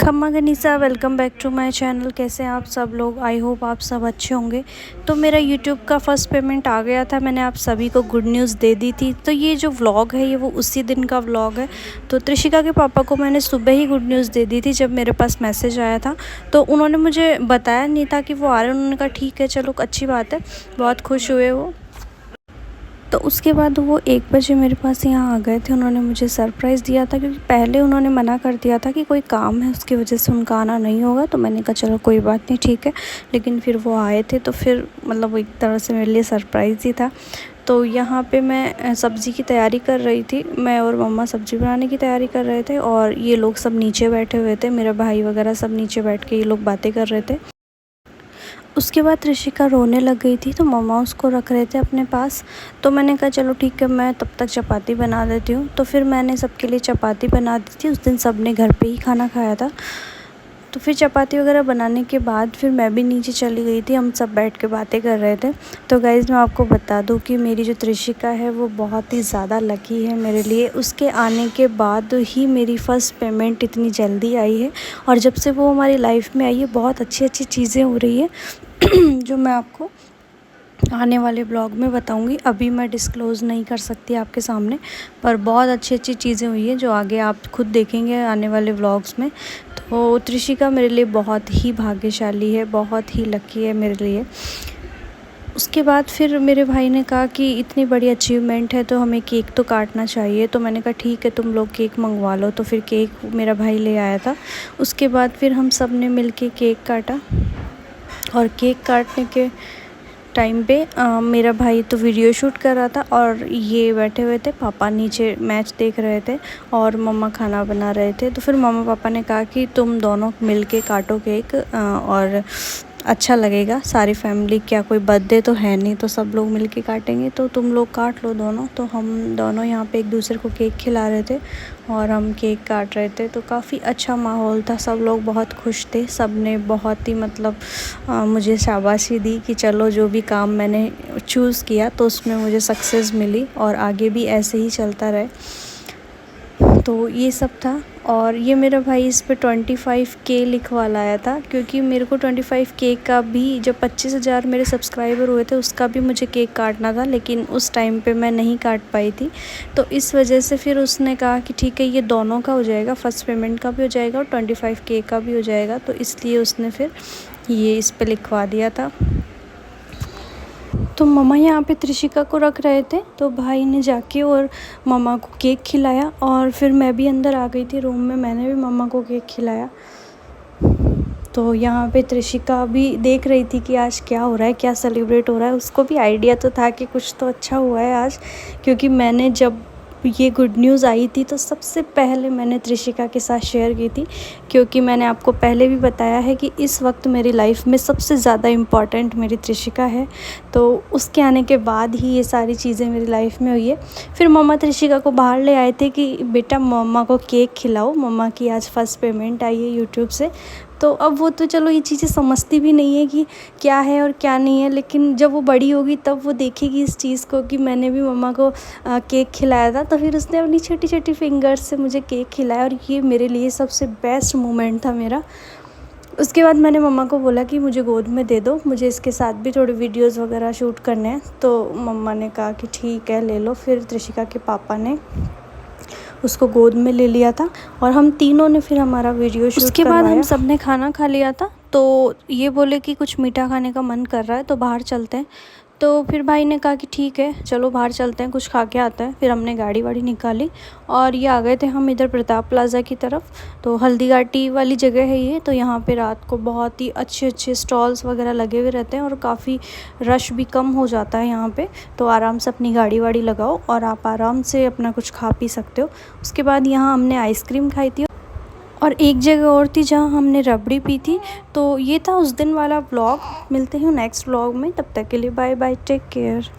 खम्मा गनीसा, welcome back to my channel. कैसे हैं आप सब लोग? आई होप आप सब अच्छे होंगे। तो मेरा यूट्यूब का फ़र्स्ट पेमेंट आ गया था। मैंने आप सभी को गुड न्यूज़ दे दी थी। तो ये जो व्लॉग है ये वो उसी दिन का व्लॉग है। तो त्रिशिका के पापा को मैंने सुबह ही गुड न्यूज़ दे दी थी जब मेरे पास मैसेज आया था। तो उन्होंने मुझे बताया नहीं था कि वो आ रहे हैं। उन्होंने कहा ठीक है, चलो अच्छी बात है। बहुत खुश हुए वो। तो उसके बाद वो 1 बजे मेरे पास यहाँ आ गए थे। उन्होंने मुझे सरप्राइज़ दिया था, क्योंकि पहले उन्होंने मना कर दिया था कि कोई काम है उसकी वजह से उनका आना नहीं होगा। तो मैंने कहा चलो कोई बात नहीं, ठीक है। लेकिन फिर वो आए थे तो फिर मतलब वो एक तरह से मेरे लिए सरप्राइज़ ही था। तो यहाँ पे मैं सब्ज़ी की तैयारी कर रही थी। मैं और मम्मा सब्ज़ी बनाने की तैयारी कर रहे थे और ये लोग सब नीचे बैठे हुए थे। मेरा भाई वगैरह सब नीचे बैठ के ये लोग बातें कर रहे थे। उसके बाद त्रिशिका रोने लग गई थी तो मम्मा उसको रख रहे थे अपने पास। तो मैंने कहा चलो ठीक है, मैं तब तक चपाती बना देती हूँ। तो फिर मैंने सबके लिए चपाती बना दी थी। उस दिन सब ने घर पे ही खाना खाया था। तो फिर चपाती वगैरह बनाने के बाद फिर मैं भी नीचे चली गई थी। हम सब बैठ के बातें कर रहे थे। तो गाइज़ मैं आपको बता दूं कि मेरी जो त्रिशिका है वो बहुत ही ज़्यादा लकी है मेरे लिए। उसके आने के बाद ही मेरी फ़र्स्ट पेमेंट इतनी जल्दी आई है, और जब से वो हमारी लाइफ में आई है बहुत अच्छी अच्छी चीज़ें हो रही है जो मैं आपको आने वाले ब्लॉग में बताऊंगी। अभी मैं डिस्क्लोज़ नहीं कर सकती आपके सामने, पर बहुत अच्छी अच्छी चीज़ें हुई हैं जो आगे आप खुद देखेंगे आने वाले व्लॉग्स में। तो त्रिशिका मेरे लिए बहुत ही भाग्यशाली है, बहुत ही लकी है मेरे लिए। उसके बाद फिर मेरे भाई ने कहा कि इतनी बड़ी अचीवमेंट है तो हमें केक तो काटना चाहिए। तो मैंने कहा ठीक है, तुम लोग केक मंगवा लो। तो फिर केक मेरा भाई ले आया था। उसके बाद फिर हम सब ने मिल के केक काटा। और केक काटने के टाइम पे मेरा भाई तो वीडियो शूट कर रहा था और ये बैठे हुए थे। पापा नीचे मैच देख रहे थे और मम्मा खाना बना रहे थे। तो फिर मम्मा पापा ने कहा कि तुम दोनों मिल के काटो केक, और अच्छा लगेगा। सारी फैमिली, क्या कोई बर्थडे तो है नहीं तो सब लोग मिल के काटेंगे, तो तुम लोग काट लो दोनों। तो हम दोनों यहाँ पे एक दूसरे को केक खिला रहे थे और हम केक काट रहे थे। तो काफ़ी अच्छा माहौल था, सब लोग बहुत खुश थे। सब ने बहुत ही मतलब मुझे शाबाशी दी कि चलो जो भी काम मैंने चूज़ किया तो उसमें मुझे सक्सेस मिली और आगे भी ऐसे ही चलता रहे। तो ये सब था। और ये मेरा भाई इस पे 25K लिखवा लाया था, क्योंकि मेरे को 25K का भी, जब 25,000 मेरे सब्सक्राइबर हुए थे उसका भी मुझे केक काटना था, लेकिन उस टाइम पे मैं नहीं काट पाई थी। तो इस वजह से फिर उसने कहा कि ठीक है, ये दोनों का हो जाएगा, फ़र्स्ट पेमेंट का भी हो जाएगा और 25K का भी हो जाएगा। तो इसलिए उसने फिर ये इस पर लिखवा दिया था। तो मम्मा यहाँ पे त्रिशिका को रख रहे थे, तो भाई ने जाके और मम्मा को केक खिलाया। और फिर मैं भी अंदर आ गई थी रूम में, मैंने भी मम्मा को केक खिलाया। तो यहाँ पे त्रिशिका भी देख रही थी कि आज क्या हो रहा है, क्या सेलिब्रेट हो रहा है। उसको भी आइडिया तो था कि कुछ तो अच्छा हुआ है आज, क्योंकि मैंने जब ये गुड न्यूज़ आई थी तो सबसे पहले मैंने त्रिशिका के साथ शेयर की थी, क्योंकि मैंने आपको पहले भी बताया है कि इस वक्त मेरी लाइफ में सबसे ज़्यादा इम्पॉर्टेंट मेरी त्रिशिका है। तो उसके आने के बाद ही ये सारी चीज़ें मेरी लाइफ में हुई है। फिर मम्मा त्रिशिका को बाहर ले आए थे कि बेटा मम्मा को केक खिलाओ, मम्मा की आज फ़र्स्ट पेमेंट आई है यूट्यूब से। तो अब वो तो चलो ये चीज़ें समझती भी नहीं है कि क्या है और क्या नहीं है, लेकिन जब वो बड़ी होगी तब वो देखेगी इस चीज़ को कि मैंने भी मम्मा को केक खिलाया था। तो फिर उसने अपनी छोटी छोटी फिंगर्स से मुझे केक खिलाया, और ये मेरे लिए सबसे बेस्ट मोमेंट था मेरा। उसके बाद मैंने मम्मा को बोला कि मुझे गोद में दे दो, मुझे इसके साथ भी थोड़े वीडियोज़ वगैरह शूट करने हैं। तो मम्मा ने कहा कि ठीक है ले लो। फिर त्रिशिका के पापा ने उसको गोद में ले लिया था और हम तीनों ने फिर हमारा वीडियो शूट उसके बाद हम सब ने खाना खा लिया था। तो ये बोले कि कुछ मीठा खाने का मन कर रहा है तो बाहर चलते हैं। तो फिर भाई ने कहा कि ठीक है चलो बाहर चलते हैं, कुछ खा के आते हैं। फिर हमने गाड़ी वाड़ी निकाली और ये आ गए थे हम इधर प्रताप प्लाज़ा की तरफ। तो हल्दी घाटी वाली जगह है ये। तो यहाँ पे रात को बहुत ही अच्छे अच्छे स्टॉल्स वगैरह लगे हुए रहते हैं और काफ़ी रश भी कम हो जाता है यहाँ पे। तो आराम से अपनी गाड़ी वाड़ी लगाओ और आप आराम से अपना कुछ खा पी सकते हो। उसके बाद यहाँ हमने आइसक्रीम खाई थी और एक जगह और थी जहाँ हमने रबड़ी पी थी। तो ये था उस दिन वाला व्लॉग। मिलते हैं नेक्स्ट व्लॉग में, तब तक के लिए बाय बाय, टेक केयर।